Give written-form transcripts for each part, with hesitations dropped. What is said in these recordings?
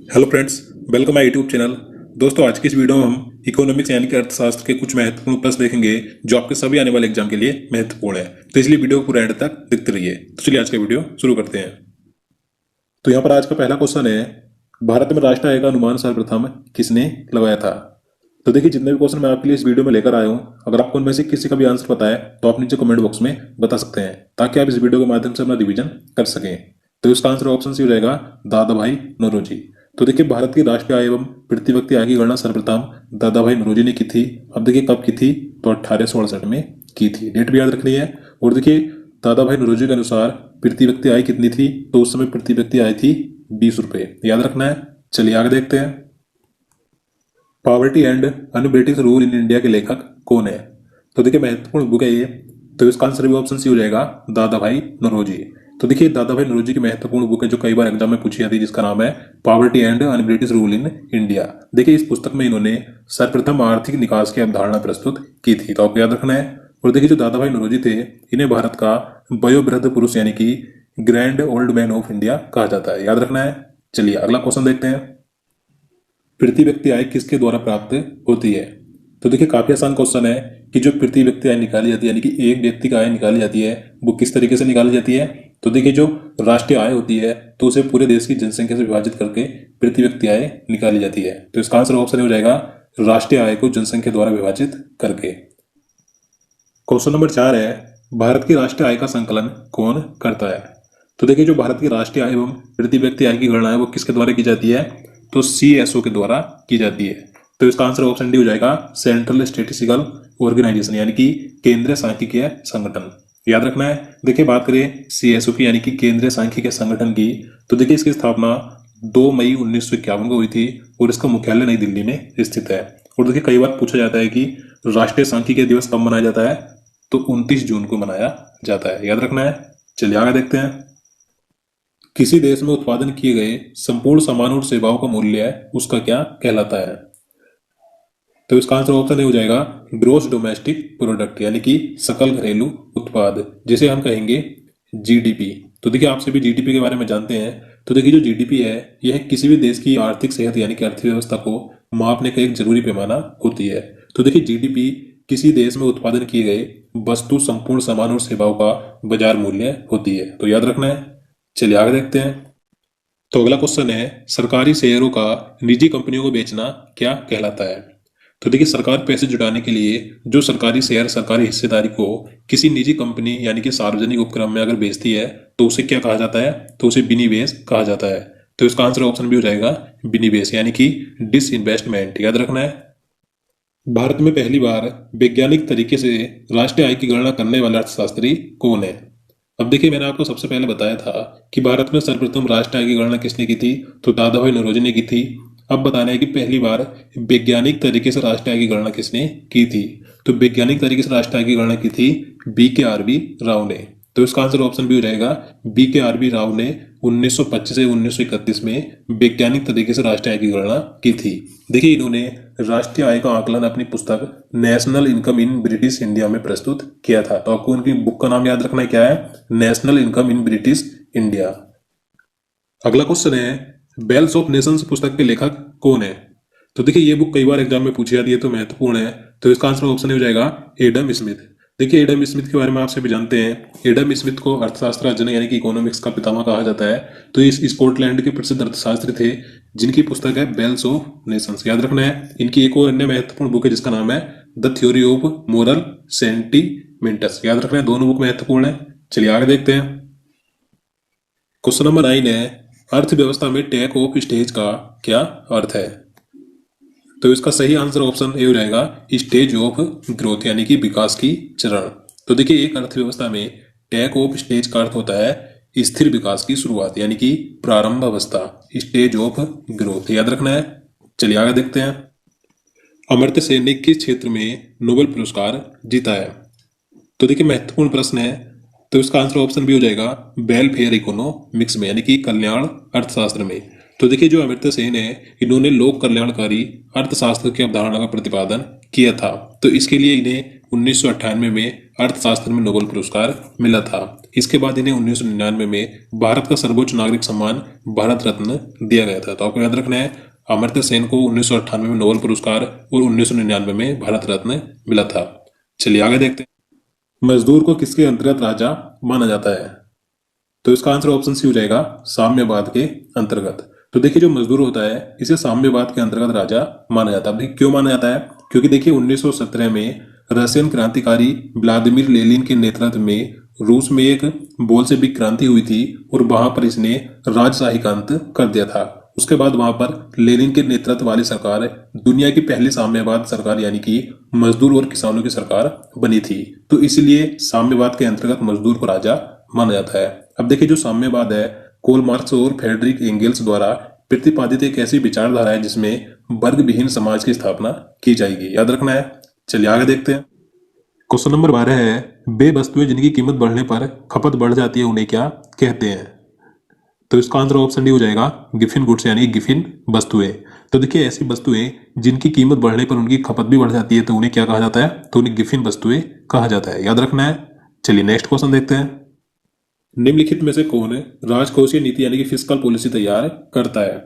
Hello friends, welcome my YouTube channel. दोस्तों, आज की इस वीडियो में हम इकोनॉमिक्स यानी कि अर्थशास्त्र के कुछ महत्वपूर्ण प्रश्न देखेंगे जो आपके सभी आने वाले एग्जाम के लिए महत्वपूर्ण है। तो इसलिए वीडियो को पूरा एंड तक देखते रहिए। तो चलिए आज का वीडियो शुरू करते हैं। तो यहाँ पर आज का पहला क्वेश्चन है, भारत में राष्ट्रीय आय का अनुमान सर्वप्रथम किसने लगाया था? तो देखिए, जितने भी क्वेश्चन मैं आपके लिए इस वीडियो में लेकर आया हूँ, अगर आपको उनमें से किसी का भी आंसर पता है तो आप नीचे कमेंट बॉक्स में बता सकते हैं, ताकि आप इस वीडियो के माध्यम से अपना रिवीजन कर सकें। तो इसका आंसर ऑप्शन सी हो जाएगा, दादा भाई नौरोजी। तो देखिए, भारत की राष्ट्रीय आय एवं प्रति व्यक्ति आय की गणना सर्वप्रथम दादा भाई नौरोजी ने की थी। अब देखिए कब की थी, तो 1868 में की थी। डेट भी याद रखनी है। और देखिए, दादा भाई नौरोजी के अनुसार प्रति व्यक्ति आय कितनी थी, तो उस समय प्रति व्यक्ति आय थी 20 रुपए। याद रखना है। चलिए आगे देखते हैं। Poverty and un-British rule in India के लेखक कौन है? तो देखिए, महत्वपूर्ण बुक है ये। तो इसका आंसर भी ऑप्शन सी हो जाएगा, दादा भाई नौरोजी। तो देखिए, दादा भाई नौरोजी की महत्वपूर्ण बुक है जो कई बार एग्जाम में पूछी जाती है, जिसका नाम है poverty and un-British rule in India. देखिए, इस पुस्तक में इन्होंने सर्वप्रथम आर्थिक निकास की अवधारणा प्रस्तुत की थी, तो आपको याद रखना है। और देखिए, जो दादा भाई नौरोजी थे, इन्हें भारत का वयोवृद्ध पुरुष यानी कि grand old man of India कहा जाता है। याद रखना है। चलिए अगला क्वेश्चन देखते हैं। प्रति व्यक्ति आय किसके द्वारा प्राप्त होती है? तो देखिए, काफी आसान क्वेश्चन है कि जो प्रति व्यक्ति आय निकाली जाती है, यानी कि एक व्यक्ति का आय निकाली जाती है, वो किस तरीके से निकाली जाती है? तो देखिए, जो राष्ट्रीय आय होती है, तो उसे पूरे देश की जनसंख्या से विभाजित करके प्रति व्यक्ति आय निकाली जाती है। तो इसका आंसर ऑप्शन हो जाएगा, राष्ट्रीय आय को जनसंख्या द्वारा विभाजित करके। क्वेश्चन नंबर 4 है, भारत की राष्ट्रीय आय का संकलन कौन करता है? तो देखिए, जो भारत की राष्ट्रीय आय एवं प्रति व्यक्ति आय की गणना है, वो किसके द्वारा की जाती है? तो CSO के द्वारा की जाती है। तो इसका आंसर ऑप्शन डी हो जाएगा, सेंट्रल स्टेटिस्टिकल ऑर्गेनाइजेशन, यानी कि केंद्रीय सांख्यिकीय संगठन। याद रखना है। देखिए, बात करें CSO की, यानी कि केंद्रीय सांख्यिकीय संगठन की, तो देखिए इसकी स्थापना 2 मई 1951 को हुई थी और इसका मुख्यालय नई दिल्ली में स्थित है। और देखिए, कई बार पूछा जाता है कि राष्ट्रीय सांख्यिकीय दिवस कब मनाया जाता है? तो 29 जून को मनाया जाता है। याद रखना है। चलिए आगे देखते हैं। किसी देश में उत्पादन किए गए संपूर्ण सामान और सेवाओं का मूल्य उसका क्या कहलाता है? तो इसका आंसर ऑप्शन ए हो जाएगा, ग्रोस डोमेस्टिक प्रोडक्ट, यानी कि सकल घरेलू उत्पाद, जिसे हम कहेंगे GDP। तो देखिए, आप सभी GDP के बारे में जानते हैं। तो देखिए, जो GDP है, यह किसी भी देश की आर्थिक सेहत यानी कि अर्थव्यवस्था को मापने का एक जरूरी पैमाना होती है। तो देखिए, GDP किसी देश में उत्पादन किए गए वस्तु, संपूर्ण सामान और सेवाओं का बाजार मूल्य होती है। तो याद रखना है। चलिए आगे देखते हैं। तो अगला क्वेश्चन है, सरकारी शेयरों का निजी कंपनियों को बेचना क्या कहलाता है? तो देखिए, सरकार पैसे जुटाने के लिए जो सरकारी शेयर, सरकारी हिस्सेदारी को किसी निजी कंपनी यानी कि सार्वजनिक उपक्रम में अगर बेचती है, तो उसे क्या कहा जाता है? तो उसे विनिवेश कहा जाता है। तो इसका आंसर ऑप्शन भी हो जाएगा, विनिवेश, यानी कि डिसइन्वेस्टमेंट। याद रखना है। भारत में पहली बार वैज्ञानिक तरीके से राष्ट्रीय आय की गणना करने वाला अर्थशास्त्री कौन है? अब देखिए, मैंने आपको सबसे पहले बताया था कि भारत में सर्वप्रथम राष्ट्रीय आय की गणना किसने की थी? तो दादा भाई नौरोजी ने की थी। अब बताना है कि पहली बार वैज्ञानिक तरीके से राष्ट्रीय आय की गणना किसने की थी? तो वैज्ञानिक तरीके से राष्ट्रीय आय की गणना की थी BKRB राव ने। तो इसका आंसर ऑप्शन भी हो जाएगा, BKRB राव ने 1925 से 1931 में वैज्ञानिक तरीके से राष्ट्रीय आय की गणना की थी। देखिए, इन्होंने राष्ट्रीय आय का आकलन अपनी पुस्तक national income in British India में प्रस्तुत किया था। तो आपको उनकी बुक का नाम याद रखना है, क्या है? National income in British India. अगला क्वेश्चन है, वेल्थ ऑफ नेशंस पुस्तक के लेखक कौन है? तो देखिए, ये बुक कई बार एग्जाम में पूछी जाती है, तो महत्वपूर्ण है। तो इसका आंसर ऑप्शन हो जाएगा, एडम स्मिथ। देखिए, एडम स्मिथ के बारे में आप सभी जानते हैं। एडम स्मिथ को अर्थशास्त्र जनक यानी कि इकोनॉमिक्स का पितामह कहा जाता है। तो इस स्कॉटलैंड के प्रसिद्ध अर्थशास्त्री थे, जिनकी पुस्तक है वेल्थ ऑफ नेशंस। याद रखना है। इनकी एक और अन्य महत्वपूर्ण बुक है, जिसका नाम है the theory of moral sentiments. याद रखना है, दोनों बुक महत्वपूर्ण है। चलिए आगे देखते हैं। क्वेश्चन नंबर 9 है, अर्थव्यवस्था में टेक ऑफ स्टेज का क्या अर्थ है? तो इसका सही आंसर ऑप्शन ए हो जाएगा, स्टेज ऑफ ग्रोथ, यानी कि विकास की चरण। तो देखिए, एक अर्थव्यवस्था में टेक ऑफ स्टेज का अर्थ होता है स्थिर विकास की शुरुआत, यानी कि प्रारंभ अवस्था, स्टेज ऑफ ग्रोथ। याद रखना है। चलिए आगे देखते हैं। अमर्त्य सेन ने किस क्षेत्र में नोबेल पुरस्कार जीता है? तो देखिए, महत्वपूर्ण प्रश्न है। तो इसका आंसर ऑप्शन भी हो जाएगा, वेलफेयर इकोनॉमिक्स में, यानी कि कल्याण अर्थशास्त्र में। तो देखिए, जो अमर्त्य सेन है, इन्होंने लोक कल्याणकारी अर्थशास्त्र की अवधारणा का प्रतिपादन किया था। तो इसके लिए इन्हें 1998 में अर्थशास्त्र में नोबेल पुरस्कार मिला था। इसके बाद इन्हें 1999 में भारत का सर्वोच्च नागरिक सम्मान भारत रत्न दिया गया था। तो आपको याद रखना है, अमर्त्य सेन को 1998 में नोबेल पुरस्कार और 1999 में भारत रत्न मिला था। चलिए आगे देखते हैं, मजदूर को किसके अंतर्गत राजा माना जाता है? तो इसका आंसर ऑप्शन सी हो जाएगा, साम्यवाद के अंतर्गत। तो देखिए जो मजदूर होता है इसे साम्यवाद के अंतर्गत राजा माना जाता है। क्यों माना जाता है? क्योंकि देखिए 1917 में रशियन क्रांतिकारी व्लादिमीर लेनिन के नेतृत्व में रूस में एक बोल्शेविक क्रांति हुई थी और वहां पर इसने राजशाही का अंत कर दिया था। उसके बाद वहां पर लेनिन के नेतृत्व वाली सरकार दुनिया की पहली साम्यवाद सरकार यानी कि मजदूर और किसानों की सरकार बनी थी। तो इसलिए साम्यवाद के अंतर्गत मजदूर को राजा माना जाता है। अब देखिए जो साम्यवाद है कार्ल मार्क्स और फ्रेडरिक एंगेल्स द्वारा प्रतिपादित एक ऐसी विचारधारा है जिसमें वर्ग विहीन समाज की स्थापना की जाएगी। याद रखना है। चलिए आगे देखते हैं। क्वेश्चन नंबर 12 है, वे वस्तुएं जिनकी कीमत बढ़ने पर खपत बढ़ जाती है उन्हें क्या कहते हैं? तो इसका आंसर ऑप्शन डी हो जाएगा, गिफिन गुड्स यानी गिफिन वस्तुएं। तो देखिए ऐसी वस्तुएं जिनकी कीमत बढ़ने पर उनकी खपत भी बढ़ जाती है तो उन्हें क्या कहा जाता है? तो उन्हें गिफिन वस्तुएं कहा जाता है। याद रखना है। चलिए नेक्स्ट क्वेश्चन देखते हैं, निम्नलिखित में से कौन राजकोषीय नीति यानी कि फिस्कल पॉलिसी तैयार करता है?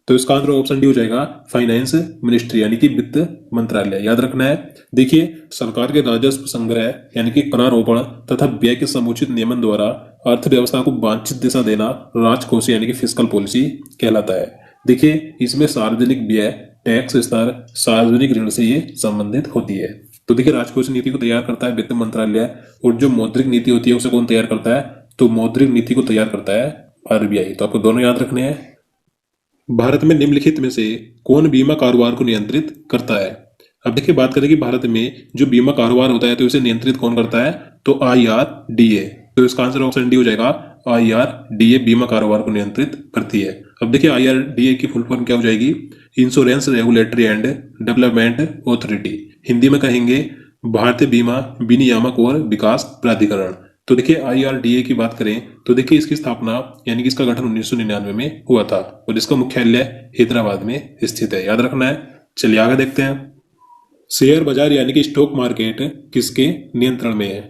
तो इसका आंसर ऑप्शन डी हो जाएगा, फाइनेंस मिनिस्ट्री यानी कि वित्त मंत्रालय। याद रखना है। देखिए सरकार के राजस्व संग्रह यानी कि करारोपण तथा व्यय के समुचित नियमन द्वारा अर्थव्यवस्था को वांछित दिशा देना राजकोषीय यानी कि फिस्कल पॉलिसी कहलाता है। देखिए इसमें सार्वजनिक व्यय, टैक्स स्तर, सार्वजनिक ऋण से ये संबंधित होती है। तो देखिए राजकोषीय नीति को तैयार करता है वित्त मंत्रालय और जो मौद्रिक नीति होती है उसे कौन तैयार करता है? तो मौद्रिक नीति को तैयार करता है आरबीआई। तो आपको दोनों याद रखने हैं। भारत में निम्नलिखित में से कौन बीमा कारोबार को नियंत्रित करता है? अब देखिए बात करें कि भारत में जो बीमा कारोबार होता है तो इसे नियंत्रित कौन करता है? तो आईआरडीए। तो इसका आंसर ऑप्शन डी हो जाएगा, आईआरडीए बीमा कारोबार को नियंत्रित करती है। अब देखिए आईआरडीए की फुल फॉर्म क्या हो जाएगी? Insurance regulatory and development authority. Hindi में कहेंगे भारतीय बीमा विनियामक और विकास प्राधिकरण। तो देखिए आईआरडीए की बात करें तो देखिए इसकी स्थापना यानी कि इसका गठन 1999 में हुआ था और इसका मुख्यालय हैदराबाद में स्थित है। याद रखना है। चलिए आगे देखते हैं, शेयर बाजार यानी कि स्टॉक मार्केट किसके नियंत्रण में है?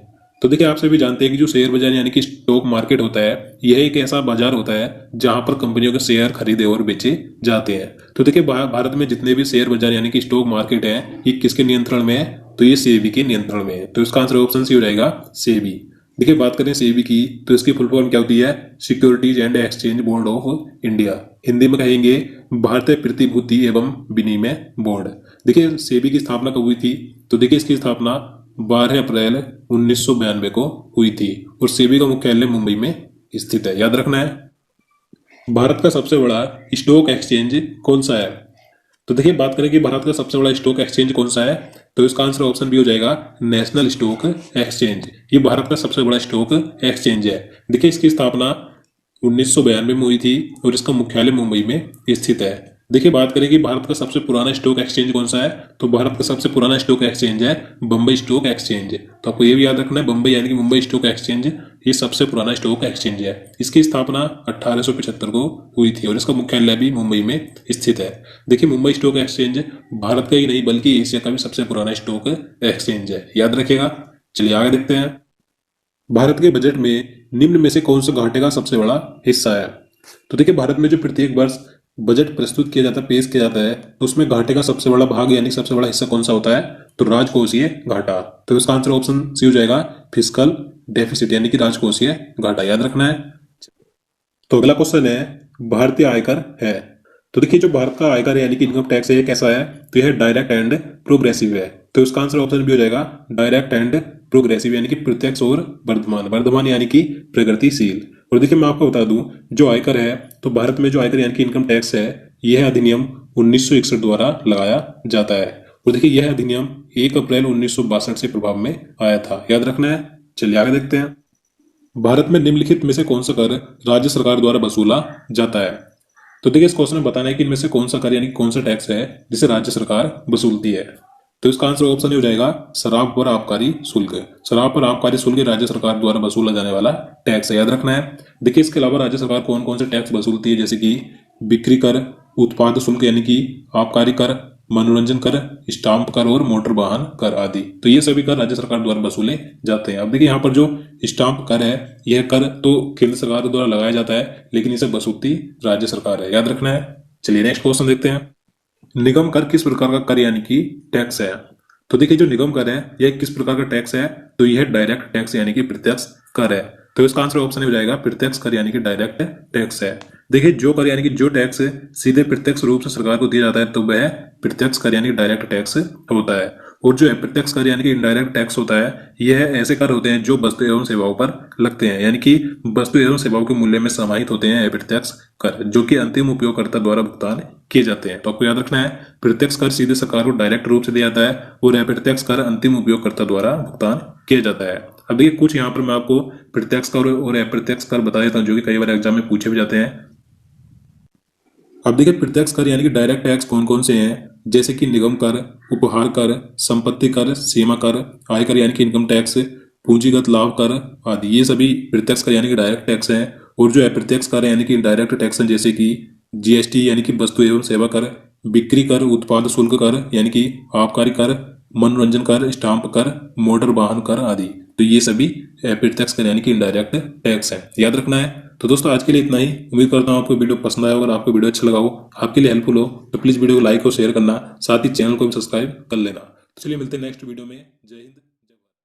तो देखिए आप सभी जानते हैं कि जो शेयर बाजार यानी कि स्टॉक मार्केट होता है यह एक ऐसा बाजार होता है जहां पर कंपनियों के शेयर खरीदे और बेचे जाते हैं। तो देखिए भारत में जितने भी शेयर बाजार यानी कि स्टॉक मार्केट है ये किसके नियंत्रण में है? तो ये सेबी के नियंत्रण में है। तो इसका आंसर ऑप्शन सी हो जाएगा, सेबी। देखिए बात करें सेबी की तो इसकी फुल फॉर्म क्या होती है? Securities and exchange board of India. Hindi में कहेंगे भारतीय प्रतिभूति एवं विनिमय बोर्ड। देखिए सेबी की स्थापना कब हुई थी? तो देखिए इसकी स्थापना 12 अप्रैल 1992 को हुई थी और सेबी का मुख्यालय मुंबई में स्थित है। याद रखना है। भारत का सबसे बड़ा स्टॉक एक्सचेंज कौन सा है? तो देखिए बात करें कि भारत का सबसे बड़ा स्टॉक एक्सचेंज कौन सा है? तो इसका आंसर ऑप्शन बी हो जाएगा, नेशनल स्टॉक एक्सचेंज। ये भारत का सबसे बड़ा स्टॉक एक्सचेंज है। देखिए इसकी स्थापना 1992 में हुई थी और इसका मुख्यालय मुंबई में स्थित है। देखिए बात करें कि भारत का सबसे पुराना स्टॉक एक्सचेंज कौन सा है? तो भारत का सबसे पुराना स्टॉक एक्सचेंज है बम्बई स्टॉक एक्सचेंज। तो आपको ये भी याद रखना है, बम्बई यानी कि मुंबई स्टॉक एक्सचेंज ये सबसे पुराना स्टॉक एक्सचेंज है। इसकी स्थापना 1875 को हुई थी और इसका मुख्यालय भी मुंबई में स्थित है। देखिए मुंबई स्टॉक एक्सचेंज भारत का ही नहीं बल्कि एशिया का भी सबसे पुराना स्टॉक एक्सचेंज है। याद रखिएगा। चलिए आगे देखते हैं, भारत के बजट में निम्न में से कौन सा घाटे का सबसे बड़ा हिस्सा है? तो देखिए भारत में जो प्रत्येक वर्ष बजट प्रस्तुत किया जाता है, पेश किया जाता है, तो उसमें घाटे का सबसे बड़ा भाग यानी सबसे बड़ा हिस्सा कौन सा होता है? तो राजकोषीय घाटा। तो इसका आंसर ऑप्शन सी हो जाएगा, फिस्कल डेफिसिट यानी कि राजकोषीय घाटा। याद रखना है। तो अगला क्वेश्चन है, भारतीय आयकर है। तो देखिए जो भारत का आयकर यानी कि इनकम टैक्स है ये कैसा है? तो यह डायरेक्ट एंड प्रोग्रेसिव है। तो इसका आंसर ऑप्शन भी हो जाएगा, डायरेक्ट एंड प्रोग्रेसिव यानी कि प्रत्यक्ष और वर्धमान। वर्धमान यानी कि प्रगतिशील। और देखिए मैं आपको बता दूं जो आयकर है तो भारत में जो आयकर यानी कि इनकम टैक्स है यह अधिनियम 1961 द्वारा लगाया जाता है। और देखिए यह अधिनियम 1 अप्रैल 1962 से प्रभाव में आया था। याद रखना है। चलिए आगे देखते हैं, भारत में निम्नलिखित में से कौन सा कर राज्य सरकार द्वारा वसूला जाता है? तो देखिए इस क्वेश्चन में बताना है कि इनमें से कौन सा कर यानी कौन सा टैक्स है जिसे राज्य सरकार वसूलती है। तो इसका आंसर ऑप्शन हो जाएगा, शराब पर आबकारी शुल्क। शराब पर आबकारी शुल्क राज्य सरकार द्वारा वसूला जाने वाला टैक्स है। याद रखना है। देखिए इसके अलावा राज्य सरकार कौन कौन से टैक्स वसूलती है, जैसे कि बिक्री कर, उत्पाद शुल्क यानी कि आबकारी कर, मनोरंजन कर, स्टाम्प कर और मोटर वाहन कर आदि। तो ये सभी कर राज्य सरकार द्वारा वसूले जाते हैं। अब देखिए यहाँ पर जो स्टाम्प कर है, यह कर तो केंद्र सरकार द्वारा लगाया जाता है, लेकिन इसे वसूलती राज्य सरकार है, याद रखना है। चलिए नेक्स्ट क्वेश्चन देखते हैं। निगम कर किस प्रकार का कर यानी कि टैक्स है? तो देखिए जो निगम कर है यह किस प्रकार का टैक्स है? तो यह डायरेक्ट टैक्स यानी कि प्रत्यक्ष कर है। तो इसका आंसर ऑप्शन हो जाएगा प्रत्यक्ष कर यानी कि डायरेक्ट टैक्स है। देखिए जो कर यानी कि जो टैक्स सीधे प्रत्यक्ष रूप से सरकार को दिया जाता है तो वह प्रत्यक्ष कर यानी कि डायरेक्ट टैक्स होता है। और जो अप्रत्यक्ष कर यानी कि इनडायरेक्ट टैक्स होता है, यह ऐसे कर होते हैं जो वस्तु एवं सेवाओं पर लगते हैं, यानी कि वस्तु एवं सेवाओं के मूल्य में समाहित होते हैं अप्रत्यक्ष कर, जो कि अंतिम उपयोगकर्ता द्वारा भुगतान किए जाते हैं। तो आपको याद रखना है प्रत्यक्ष कर सीधे सरकार को डायरेक्ट रूप से दिया जाता है और अप्रत्यक्ष कर अंतिम उपयोगकर्ता द्वारा भुगतान किया जाता है। अब देखिए कुछ यहाँ पर मैं आपको प्रत्यक्ष कर और अप्रत्यक्ष कर बता देता हूँ, जो कि कई बार एग्जाम में पूछे भी जाते हैं। अब देखिए प्रत्यक्ष कर यानी कि डायरेक्ट टैक्स कौन कौन से हैं, जैसे कि निगम कर, उपहार कर, संपत्ति कर, सीमा कर, आयकर यानी कि इनकम टैक्स, पूंजीगत लाभ कर आदि। ये सभी प्रत्यक्ष कर यानी कि डायरेक्ट टैक्स हैं। और जो अप्रत्यक्ष कर यानी कि डायरेक्ट टैक्स हैं, जैसे कि जीएसटी यानी कि वस्तु एवं सेवा कर, बिक्री कर, उत्पाद शुल्क कर यानी कि आबकारी कर, मनोरंजन कर, स्टाम्प कर, मोटर वाहन कर आदि। तो ये सभी अप्रत्यक्ष कर यानी कि इनडायरेक्ट टैक्स है, याद रखना है। तो दोस्तों आज के लिए इतना ही। उम्मीद करता हूँ आपको वीडियो पसंद आया। अगर आपको वीडियो अच्छा लगा हो, आपके लिए हेल्पफुल हो, तो प्लीज वीडियो को लाइक और शेयर करना, साथ ही चैनल को भी सब्सक्राइब कर लेना। तो चलिए मिलते हैं नेक्स्ट वीडियो में। जय हिंद।